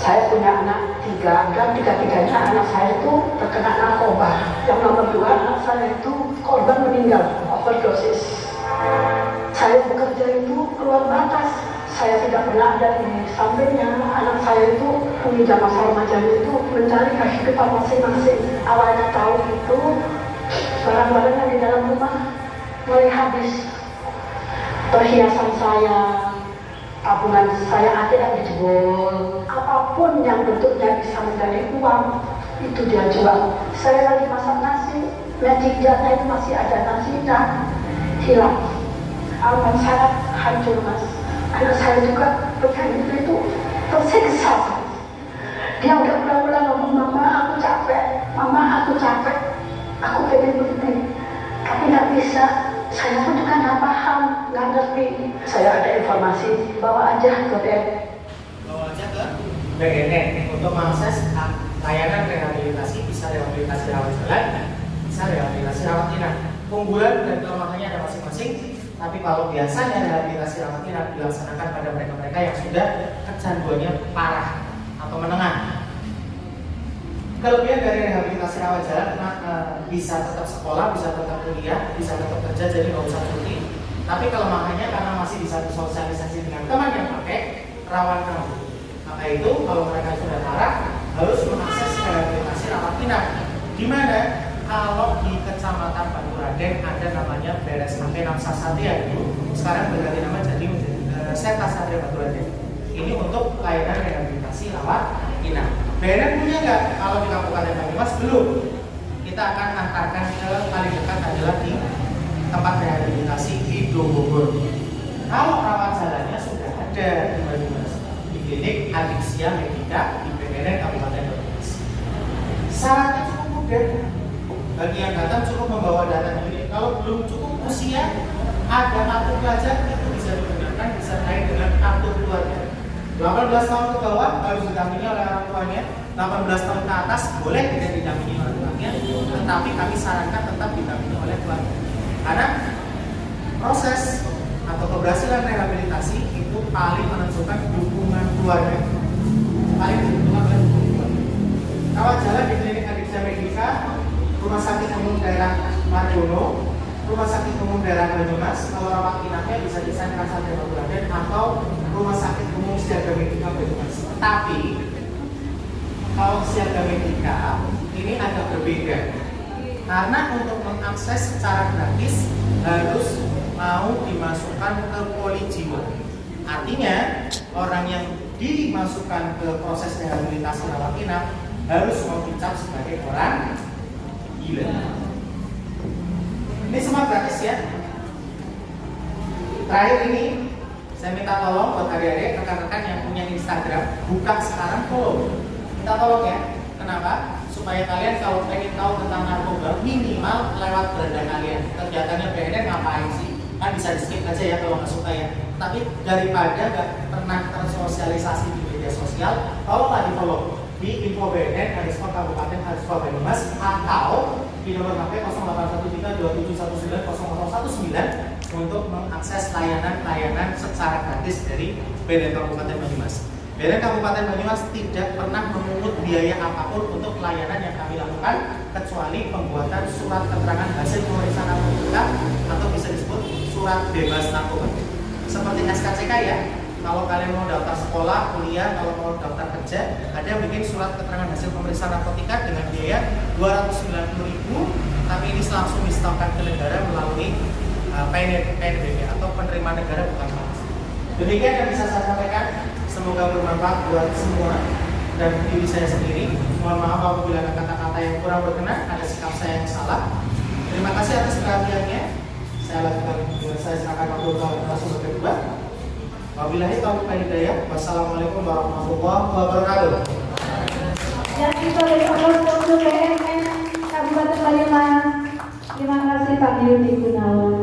F: Saya punya anak 3 dan 3-tiganya anak saya itu terkena narkoba. Yang nomor 2 anak saya itu korban meninggal overdosis. Saya bekerja itu keluar batas. Saya tidak pernah ada di sampingnya. Anak saya itu menginjak masa remajanya itu mencari kehidupan masing-masing. Awalnya tahu itu barang-barang yang di dalam rumah mulai habis. Perhiasan saya, tabungan saya ada yang dijebol. Apapun yang bentuknya bisa menjadi uang itu dia jual. Saya lagi masak nasi, magic jarnya itu masih ada nasinya, hilang. Aman sangat hancur, Mas. Anak saya juga begitu itu tersiksa. Dia udah ulang-ulang ngomong, mama aku capek, aku pengen berhenti, tapi nggak bisa. Saya pun juga nggak paham, nggak ngerti. Saya ada informasi, bawa aja ke
C: BNN untuk mengakses layanan rehabilitasi, bisa rehabilitasi rawat jalan, bisa rehabilitasi rawat inap. Keunggulan dan kelemahannya ada masing-masing. Tapi kalau biasanya rehabilitasi rawat inap dilaksanakan pada mereka-mereka yang sudah kecanduannya parah atau menengah. Kelebihan dari rehabilitasi rawat jalan, bisa tetap sekolah, bisa tetap kuliah, bisa tetap kerja, jadi nggak usah cuti. Tapi kelemahannya karena masih bisa bersosialisasi dengan teman yang pakai, rawan kambuh. Maka itu kalau mereka sudah parah harus mengakses rehabilitasi rawat inap. Di mana? Kalau di Kecamatan Banturaden ada namanya Beres Kakek Namsa Satria itu sekarang berganti nama jadi Seta Satria Banturaden. Ini untuk layanan rehabilitasi rawat inap. BNN punya nggak? Kalau di Kabupaten Banyumas belum. Kita akan antarkan ke paling dekat adalah di tempat rehabilitasi di Bogor. Kalau rawat jalannya sudah ada di Banyumas, di klinik Adiksia Medika di BNN Kabupaten Banyumas. Syaratnya cukup mudah. Bagi yang datang cukup membawa data ini. Kalau belum cukup usia, ada kartu pelajar itu bisa digunakan disertai dengan kartu keluarga. 18 tahun ke bawah harus didampingi oleh orang tuanya. 18 tahun ke atas boleh tidak didampingi oleh tuanya, tetapi kami sarankan tetap didampingi oleh keluarga. Karena proses atau keberhasilan rehabilitasi itu paling menentukan dukungan keluarga. Paling menentukan oleh keluarga. Rawat jalan di klinik Adiksia Medika, Rumah Sakit Umum Daerah Margono, Rumah Sakit Umum Daerah Banyumas. Kalau rawat inapnya bisa di Sentra Satria Banturaden atau Rumah Sakit Umum Siaga Medika Banyumas. Tapi kalau Siaga Medika ini agak berbeda, karena untuk mengakses secara gratis harus mau dimasukkan ke poli jiwa. Artinya orang yang dimasukkan ke proses rehabilitasi rawat inap harus mau dicap sebagai orang gila. Ini semua gratis ya. Terakhir ini saya minta tolong buat adik-adik, rekan-rekan yang punya Instagram, buka sekarang follow. Minta tolong ya. Kenapa? Supaya kalian kalau pengen tahu tentang narkoba minimal lewat beranda kalian. Kegiatannya BNN ngapain sih? Kan bisa di skip aja ya kalau nggak suka ya. Tapi daripada nggak pernah tersosialisasi di media sosial, tolonglah di follow di info BNN _kabupaten _Banyumas atau di nomor HP 081327190019 untuk mengakses layanan-layanan secara gratis dari BNN Kabupaten Banyumas. BNN Kabupaten Banyumas tidak pernah memungut biaya apapun untuk pelayanan yang kami lakukan kecuali pembuatan surat keterangan hasil pemeriksaan narkotika atau bisa disebut surat bebas narkoba. Seperti SKCK ya. Kalau kalian mau daftar sekolah, kuliah, kalau mau daftar kerja, ada yang bikin surat keterangan hasil pemeriksaan narkotika dengan biaya 290.000, tapi ini langsung disetorkan ke negara melalui PNBP atau penerima negara bukan pajak. Demikian yang bisa saya sampaikan. Semoga bermanfaat buat semua dan diri saya sendiri. Mohon maaf apabila ada kata-kata yang kurang berkenan, ada sikap saya yang salah. Terima kasih atas perhatiannya. Saya serahkan waktu untuk narasumber kedua. Wabillahi taufiq wal hidayah. Wassalamualaikum warahmatullahi wabarakatuh.
G: Dan itu dari untuk BNN Kabupaten Banyumas. Terima kasih Pak Yudi Gunawan.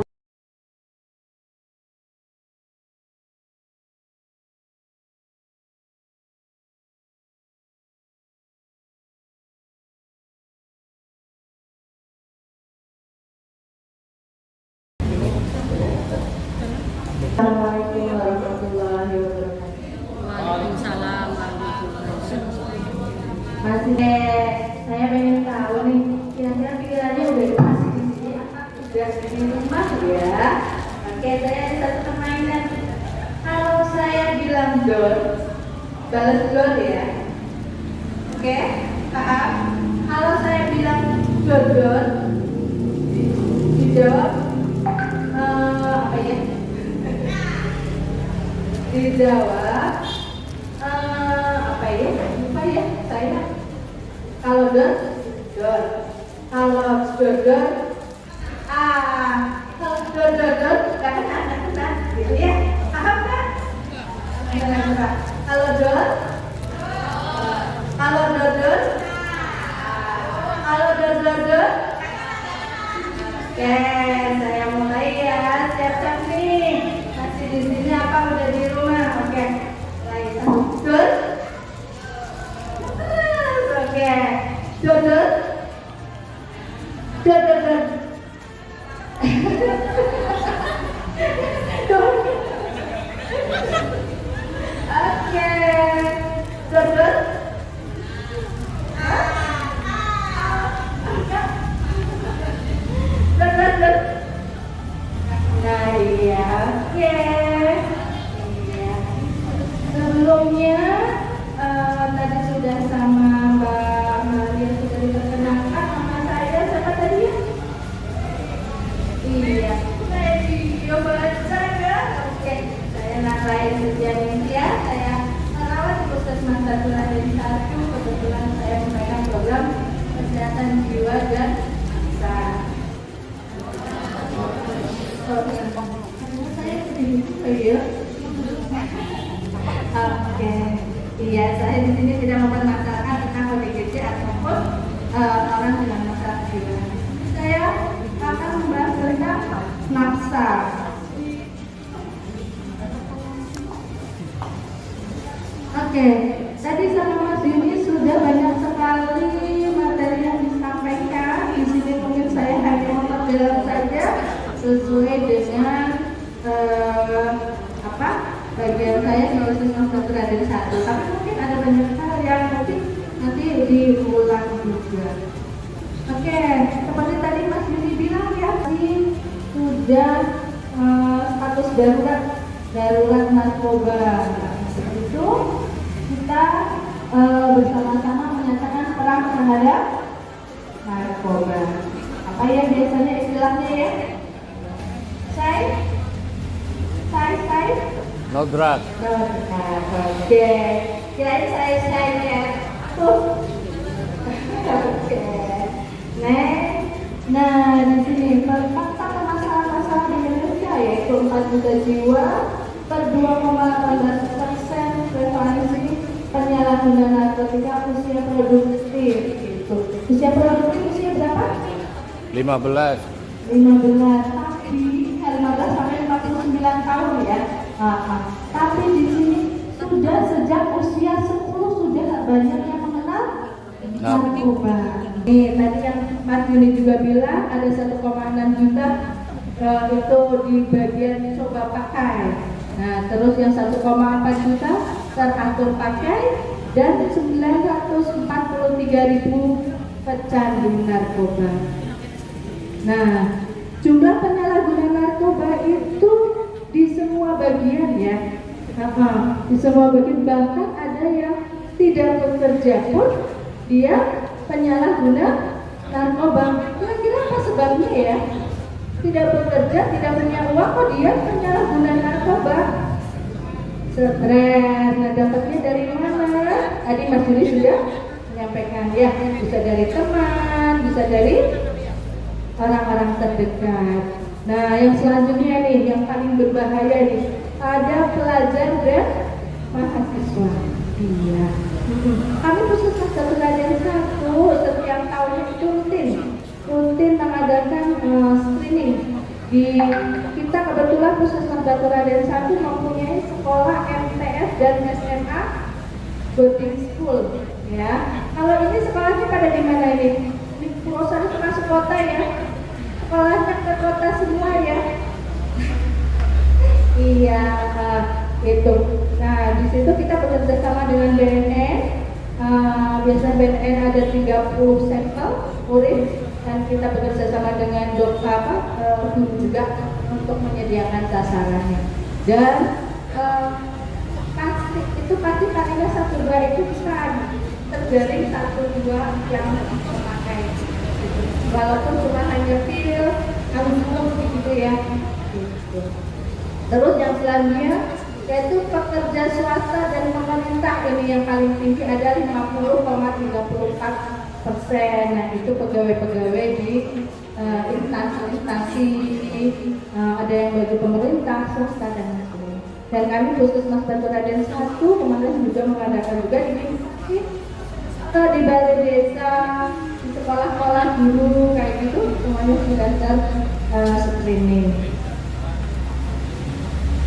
G: Assalamualaikum warahmatullahi wabarakatuh.
H: Waalaikumsalam warahmatullahi wabarakatuh.
G: Mas saya pengen tahu nih, kira-kira pikirannya udah dikasih di sini apa udah di rumah ya? Oke, saya ada satu permainan. Kalau saya bilang dor, balas dor ya. Oke, paham? Kalau saya bilang dor, dijawab apa ya? Dijawab apa ya? Lupa ya saya. Kalau dor, kalau dor, kalau dor, nggak kena, gitu ya? Paham kan? Kalau dor, kalau dor, Oke, saya mulai ya. Siap-siap nih. Masih di sini apa udah di rumah? Oke. Mulai. Dor. Oke. Dor. Oke. Dor. Nah iya, oke. Sebelumnya tadi sudah sama Mbak Maria sudah diperkenalkan, nama saya siapa tadi ya? Iya, saya video baca ya. Oke, saya Narain Sujianintia, saya merawat di Puskesmas Batu Raden 1. Kebetulan saya memegang program kesehatan jiwa dan masa. Saya sedih, Oke, iya saya di sini tidak mempermasalahkan tentang ODGJ ataupun orang dengan masalah jiwa. Saya akan membahas tentang nafsa. Oke, tadi sama Mas Yuni sudah banyak sekali materi yang disampaikan. Di sini mungkin saya hanya memperjelas saja sesuai dengan bagian saya kalau Puskesmas Batu Raden 1. Tapi mungkin ada banyak hal yang mungkin nanti diulang juga. Oke, seperti tadi Mas Yuni bilang ya, ini sudah status darurat narkoba. Seperti itu kita bersama-sama menyatakan perang terhadap narkoba. Apa ya biasanya istilahnya ya? Say?
B: No drug.
G: Oke, kirain saya ya. Oke. Nah di sini fakta masalah-masalah di Indonesia yaitu 4 juta jiwa per 2,18% prevalensi penyalahgunaan narkotika usia produktif. Itu usia produktif usia berapa?
B: 15.
G: 15 sampai 49 tahun ya. Tapi di sini sudah sejak usia 10 sudah banyak yang mengenal narkoba. Nih tadi yang Mas Yuni juga bilang ada 1,6 juta itu di bagian coba pakai. Nah terus yang 1,4 juta teratur pakai dan 943.000 pecandu narkoba. Nah jumlah penyalahgunaan narkoba itu di semua bagian ya, di semua bagian, bahkan ada yang tidak bekerja pun dia penyalahguna narkoba. Kira-kira apa sebabnya ya? Tidak bekerja, tidak punya uang, kok dia penyalahguna narkoba? Stres. Nah dapatnya dari mana? Tadi Mas Yuni sudah menyampaikan ya, bisa dari teman, bisa dari orang-orang terdekat. Nah yang selanjutnya nih, yang paling berbahaya nih, ada pelajar dan mahasiswa. Iya. Kami Puskesmas Batu Raden 1 setiap tahunnya itu rutin mengadakan screening. Kita kebetulan Puskesmas Batu Raden 1 mempunyai sekolah MTS dan SMA boarding school. Ya. Kalau ini sekolahnya pada di mana ini? Di Pulau Sari termasuk kota ya. Sekolahnya ke kota semua ya. Iya, itu. Nah, di situ kita bekerja sama dengan BNN. Biasanya BNN ada 30 sampel urin dan kita bekerja sama dengan guru juga untuk menyediakan sasarannya. Dan pasti kalinya 1-2 itu bisa terjaring 1-2 yang memakai. Walaupun cuma hanya pil, anggur gitu ya. Gitu. Terus yang selanjutnya yaitu pekerja swasta dan pemerintah, ini yang paling tinggi ada 50,34%. Nah itu pegawai-pegawai di instansi-instansi, ada yang bagi pemerintah, swasta dan lain-lain. Dan kami Puskesmas Batu Raden 1 kemarin juga mengadakan juga di balai desa, di sekolah-sekolah guru kayak gitu, semuanya sudah screening.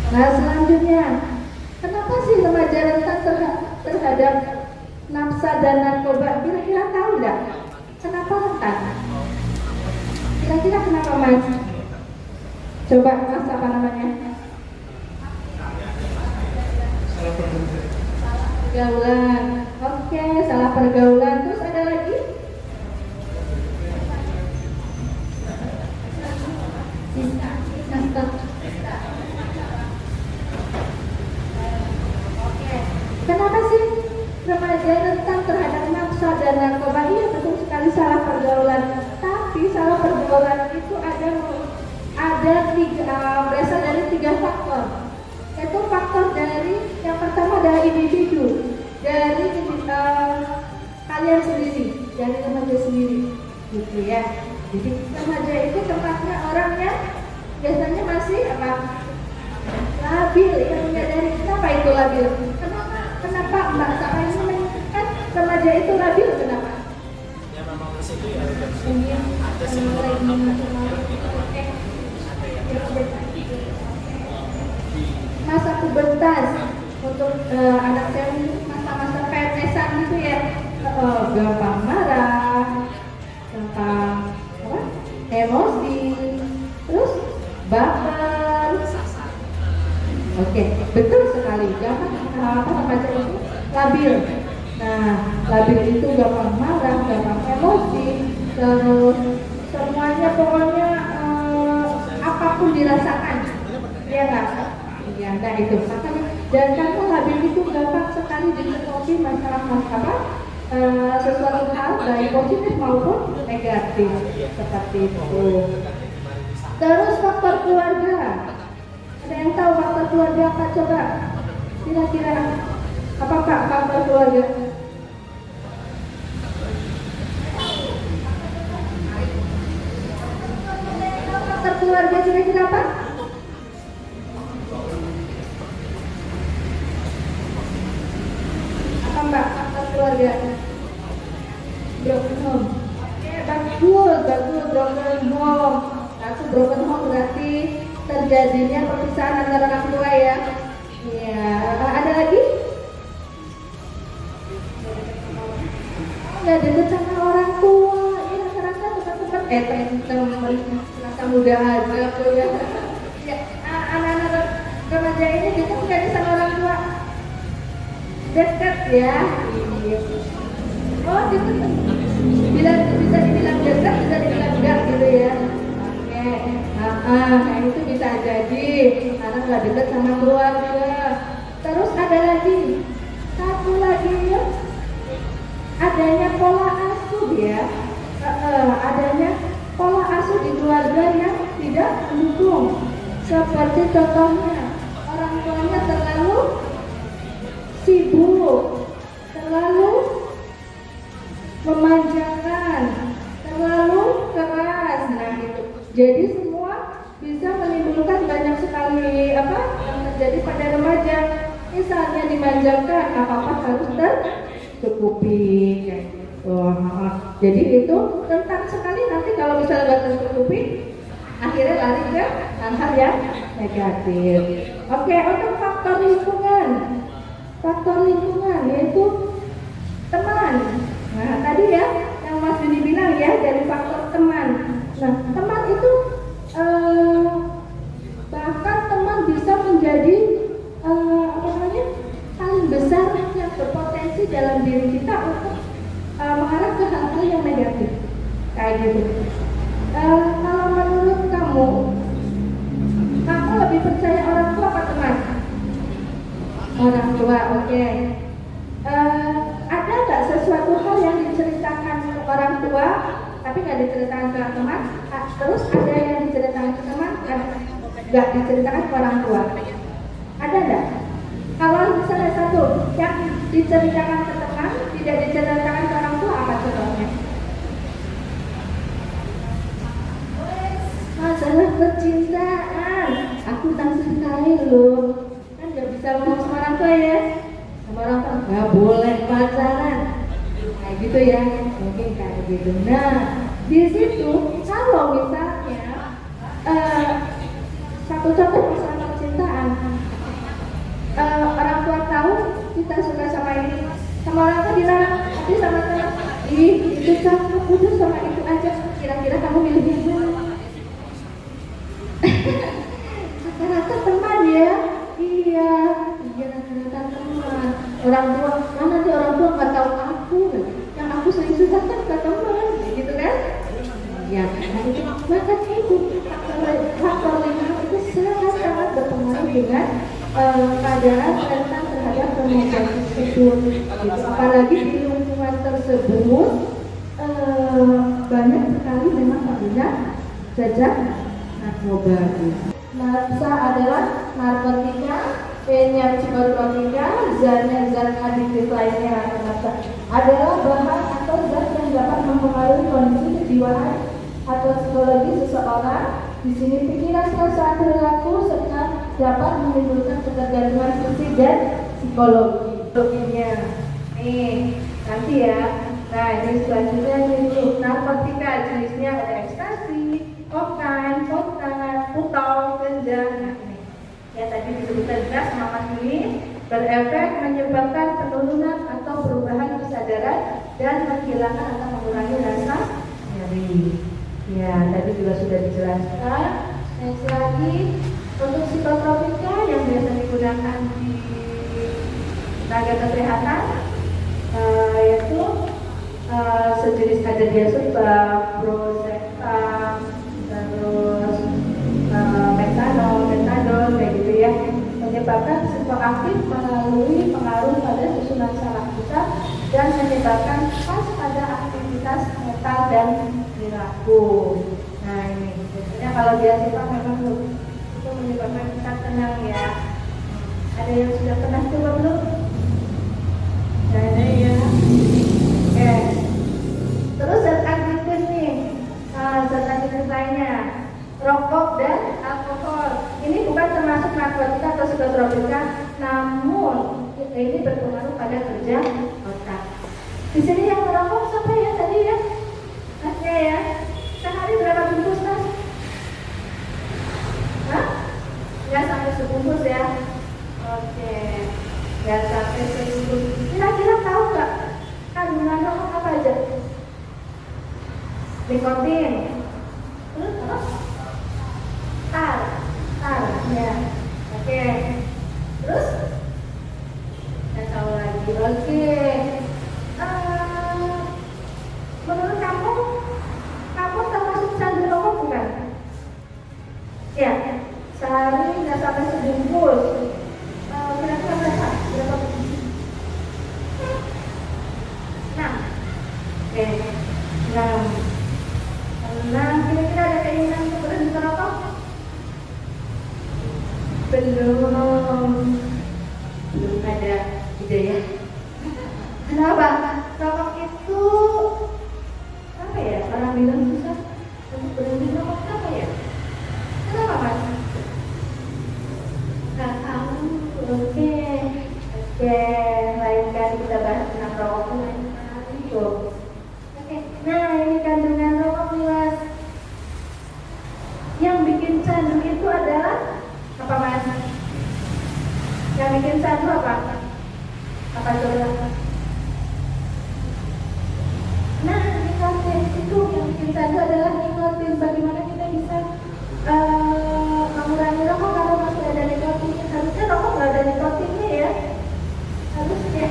G: Nah selanjutnya, kenapa sih remaja rentan terhadap nafsa dan narkoba? Kira-kira tahu nggak? Kenapa rentan? Kira-kira kenapa Mas? Coba Mas apa namanya?
C: Salah
G: pergaulan. Oke, salah pergaulan. Terus ada lagi? remaja rentan terhadap nafsa dan narkoba. Iya, betul sekali, salah pergaulan. Tapi salah pergaulan itu berasal dari 3 faktor. Itu faktor dari yang pertama dari individu, dari kalian sendiri, dari remaja sendiri, gitu ya. Jadi remaja itu tempatnya orang yang biasanya masih labil, yang menyadari. Kenapa itu labil? Kenapa Mbak Saka ini menyebutkan remaja itu labil? Kenapa?
C: Ya memang ke situ ya ada sebuah
G: masa pubertas untuk anak cewek, masa-masa PMS-an gitu ya, gampang marah, gampang emosi, terus baper. Oke, betul sekali. Gampang remaja itu labil. Nah, labil itu gampang marah, gampang emosi, terus semuanya pokoknya apapun dirasakan, ya nggak? Ya, nah itu makanya. Dan karena labil itu gampang sekali dipengaruhi masalah sesuatu hal baik positif maupun negatif seperti itu. Terus faktor keluarga. Ada yang tahu faktor keluarga apa? Coba kira-kira apa Kak faktor keluarga? Faktor keluarga kira-kira apa? Apa Mbak faktor keluarga? Broken home. Bagus, broken home. Satu broken home berarti terjadinya perpisahan antara orang tua ya. Iya, ada lagi? Nggak deket sama orang tua. Ya rasa-rasa tempat-tempat masa muda aja tuh ya. Ya, anak-anak remaja ini deket nggak sama orang tua? Dekat ya. Oh deket. Bisa dibilang dekat, bisa dibilang enggak gitu ya. Nah itu bisa jadi karena nggak dekat sama keluarga. Terus ada lagi, satu lagi ya, adanya pola asuh ya, adanya pola asuh di keluarga yang tidak mendukung. Seperti contohnya orang tuanya terlalu sibuk, terlalu memanjakan, terlalu keras. Nah itu. Jadi semua bisa menimbulkan banyak sekali yang terjadi pada remaja. Misalnya dimanjakan, apa-apa harus tercukupi kayak gitu. Jadi itu tentang sekali nanti kalau misalnya nggak tercukupi, akhirnya lari ke hal-hal yang negatif. Oke, untuk faktor lingkungan yaitu teman. Nah tadi ya yang Mas Juni bilang ya dari faktor teman. Nah, teman itu bahkan teman bisa menjadi paling besar yang berpotensi dalam diri kita untuk mengarah ke hal-hal yang negatif kayak gitu. Kalau menurut kamu lebih percaya orang tua apa teman? Orang tua, oke. Ada nggak sesuatu hal yang diceritakan orang tua tapi nggak diceritakan ke teman, terus ada yang diceritakan ke teman, nggak diceritakan ke orang tua? Ada nggak? Kalau misalnya satu yang diceritakan ke teman, tidak diceritakan ke orang tua, apa contohnya? Masalah percintaan, aku tak sekali loh, kan nggak bisa ngomong sama orang tua ya, sama orang tua nggak boleh pacaran. Kayak gitu ya, mungkin kayak gitu. Nah, di situ kalau misalnya satu contoh masalah percintaan, orang tua tahu kita suka sama ini, sama orang tua dilarang, tapi sama teman, itu cakep, udah sama itu aja. Kira-kira kamu milih yang mana? Rata-rata teman ya, iya rata-rata teman. Orang tua, mana sih orang tua nggak tahu aku, yang aku sering susah kan ke teman, gitu kan? Ya, makanya itu faktor lingkungan itu sangat berpengaruh dengan keadaan rentan terhadap remaja. tersebut gitu. Apalagi di lingkungan tersebut banyak sekali memang pengguna jajak narkoba gitu. Narkoba adalah narkotika, P-nya psikotropika, Z-nya zat adiktif lainnya adalah bahan atau zat yang dapat mempengaruhi kondisi kejiwaan atau psikologi seseorang. Di sini pikiran saat perilaku serta dapat menimbulkan ketergantungan fisik dan psikologinya. Nih, nanti ya. Nah, ini selanjutnya ini narkotika jenisnya ada ekstasi, kokain, kotan, putau, ganja. Nah, ini ya tadi disebutkan jelas sama ini berefek menyebabkan penurunan atau perubahan kesadaran dan menghilangkan atau mengurangi rasa nyeri. Ya, tadi juga sudah dijelaskan. Next lagi untuk psikotropika yang biasa digunakan di tenaga kesehatan yaitu sejenis ada diazepam, Prozac, terus metadon kayak gitu ya, menyebabkan psikoaktif melalui pengaruh pada susunan saraf pusat dan menyebabkan pas pada aktivitas mental dan perilaku. Nah ini biasanya kalau diazepam memang itu menyebabkan kita tenang ya. Ada yang sudah pernah coba belum? Ada ya. Oke. Terus zat adiktif nih, zat adiktif lainnya, rokok dan alkohol. Ini bukan termasuk narkotika atau psikotropika, namun ini berpengaruh pada kerja otak. Di sini yang merokok siapa ya tadi ya? Oke ya. Sehari berapa bungkus mas? Hah? Nggak sampai sebungkus ya? Oke. Nggak sampai sebungkus. Kira-kira tahu nggak kandungan rokok apa aja? Nikotin. Terus apa? Tar, ya. Oke. Terus? Nggak tahu lagi. Oke. Menurut kamu termasuk candu rokok bukan? Ya. Sehari nggak sampai sebungkus. Kira-kira berapa? Berapa bungkus? 6. Oke. 6. Kira-kira ada keinginan untuk berhenti merokok? Belum ada ide ya. Kenapa? Rokok itu apa ya? Orang bilang susah untuk berhenti merokok, apa ya? Kenapa mas? Nggak tahu. Oke. Lain kali kita bahas tentang rokok lain kali tuh. Oke. Nah ini kandungan rokok nih mas. Yang bikin candu itu adalah apa mas? Yang bikin candu apa? Apa coba? Nah, nikotin itu yang bikin candu adalah nikotin. Bagaimana kita bisa mengurangi rokok kalau masih ada nikotinnya? Harusnya rokok nggak ada nikotinnya ya. Harusnya.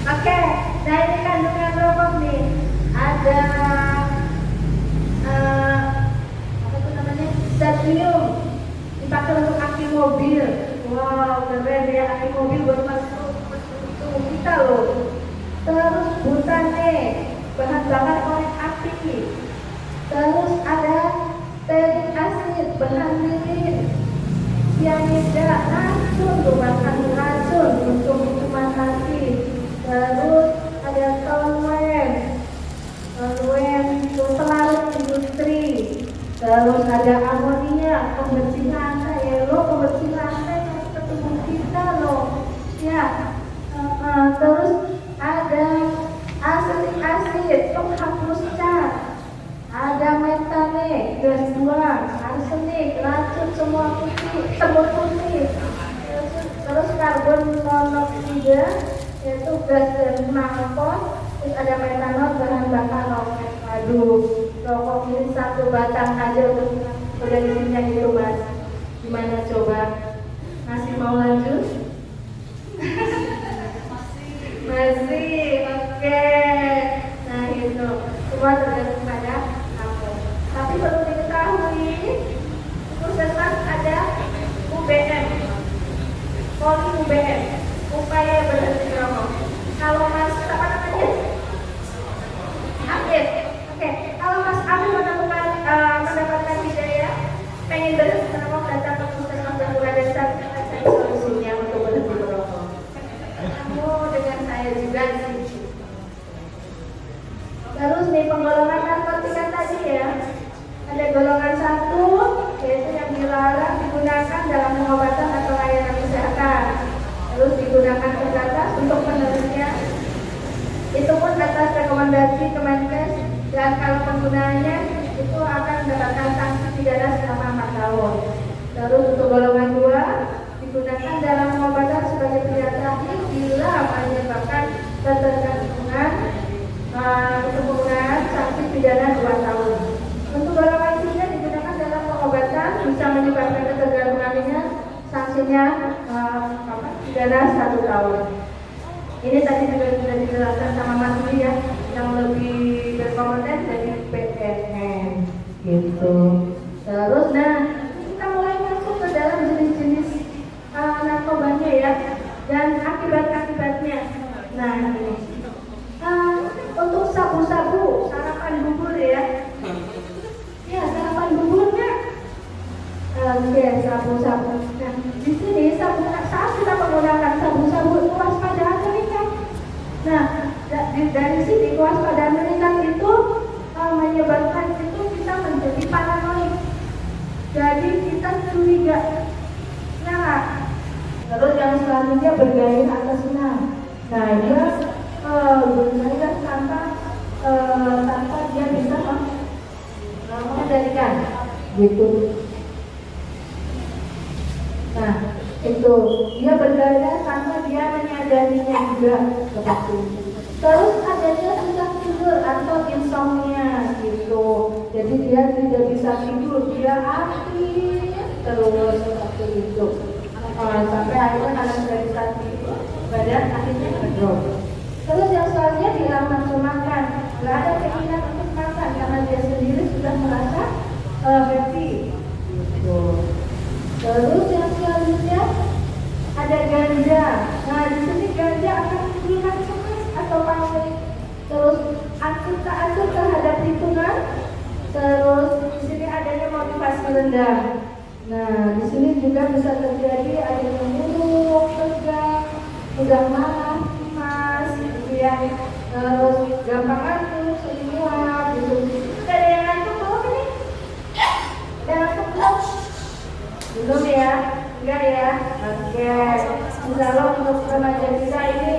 G: Oke, nah ini kandungan rokok nih. Ada apa itu namanya? Stadium. Dipakai untuk aki mobil. Wow, keren ya, aki mobil buat masuk tubuh kita loh. Terus butane, bahan bakar korek api. Terus ada stearik acid, bahan lilin. Cyanida, racun, bahkan racun untuk hukuman mati. Terus ada toluen itu pelarut industri. Terus ada amonia, pembersih lantai ya lo, pembersih lantai masuk ke tubuh kita lo ya. Terus ada acetic acid, penghapus cat. Ada metane, gas buang, arsenik, racun semua putih, semut putih. Terus karbon monoksida, yaitu gas dari knalpot. Terus ada metanol, bahan bakar rokok. Aduh, rokok ini satu batang aja udah isinya itu mas. Gimana coba? Masih mau lanjut? Masih, oke. Nah itu semua tergantung pada aku. Tapi perlu diketahui, puskesmas ada UBM, poli UBM, upaya berhenti Kalau Mas apa namanya? Aktif. Oke, kalau Mas Aktif mendapatkan hidayah, pengen berhenti merokok, datang ke puskesmas Bangura Desa, kita cari solusinya untuk berhenti merokok. Kamu dengan saya juga di sini. Terus nih penggolongan narkotika tadi ya, ada golongan 1 yaitu yang dilarang digunakan dalam pengobatan atau layanan kesehatan. Terus digunakan terbatas untuk penerusnya. Itu pun atas rekomendasi Kemenkes, dan kalau penggunaannya itu akan mendapatkan sanksi pidana selama 4 tahun. Terus untuk golongan 2 digunakan dalam pengobatan sebagai pilihan terakhir bila menyebabkan ketergantungan. Untuk penggunaan sanksi pidana 2 tahun. Untuk golongan 3 digunakan dalam pengobatan bisa menyebabkan ketergantungannya, sanksinya pidana 1 tahun. Ini tadi juga sudah dijelaskan sama Mas Dwi ya, yang lebih berkompeten dari PNN gitu. Terus nah kita mulai masuk ke dalam jenis-jenis narkobanya ya, dan akibat-akibatnya. Nah ini untuk sabu-sabu, sarapan bubur ya. Ya, sarapan buburnya. Oke, sabu-sabu. Nah, di sini saat kita menggunakan sabu-sabu, kewaspadaan meningkat. Nah, dari sini kewaspadaan meningkat itu menyebabkan itu kita menjadi paranoid. Jadi kita curiga. Nah, terus yang selanjutnya bergairah atas senang. Nah, dia bergairah tanpa dia bisa mengendalikan gitu. Nah itu dia bergairah tanpa dia menyadarinya juga seperti itu. Terus adanya susah tidur atau insomnia gitu. Jadi dia tidak bisa tidur, dia aktif terus seperti itu. Sampai akhirnya karena tidak bisa tidur, badan akhirnya ngedrop. Terus yang selanjutnya hilang nafsu makan, nggak ada keinginan untuk makan karena dia sendiri sudah merasa happy. Gitu. Terus yang selanjutnya ada ganja. Nah di sini ganja akan menimbulkan cemas atau panik. Terus acuh terhadap hitungan. Terus di sini adanya motivasi rendah. Nah di sini juga bisa terjadi adanya murung, tegang, mudah marah, ya, terus gampang ngantuk, sering mual, gitu. Ada yang ngantuk belum ini? Ada ngantuk belum? Belum ya? Enggak ya? Oke. Misalnya untuk remaja kita ini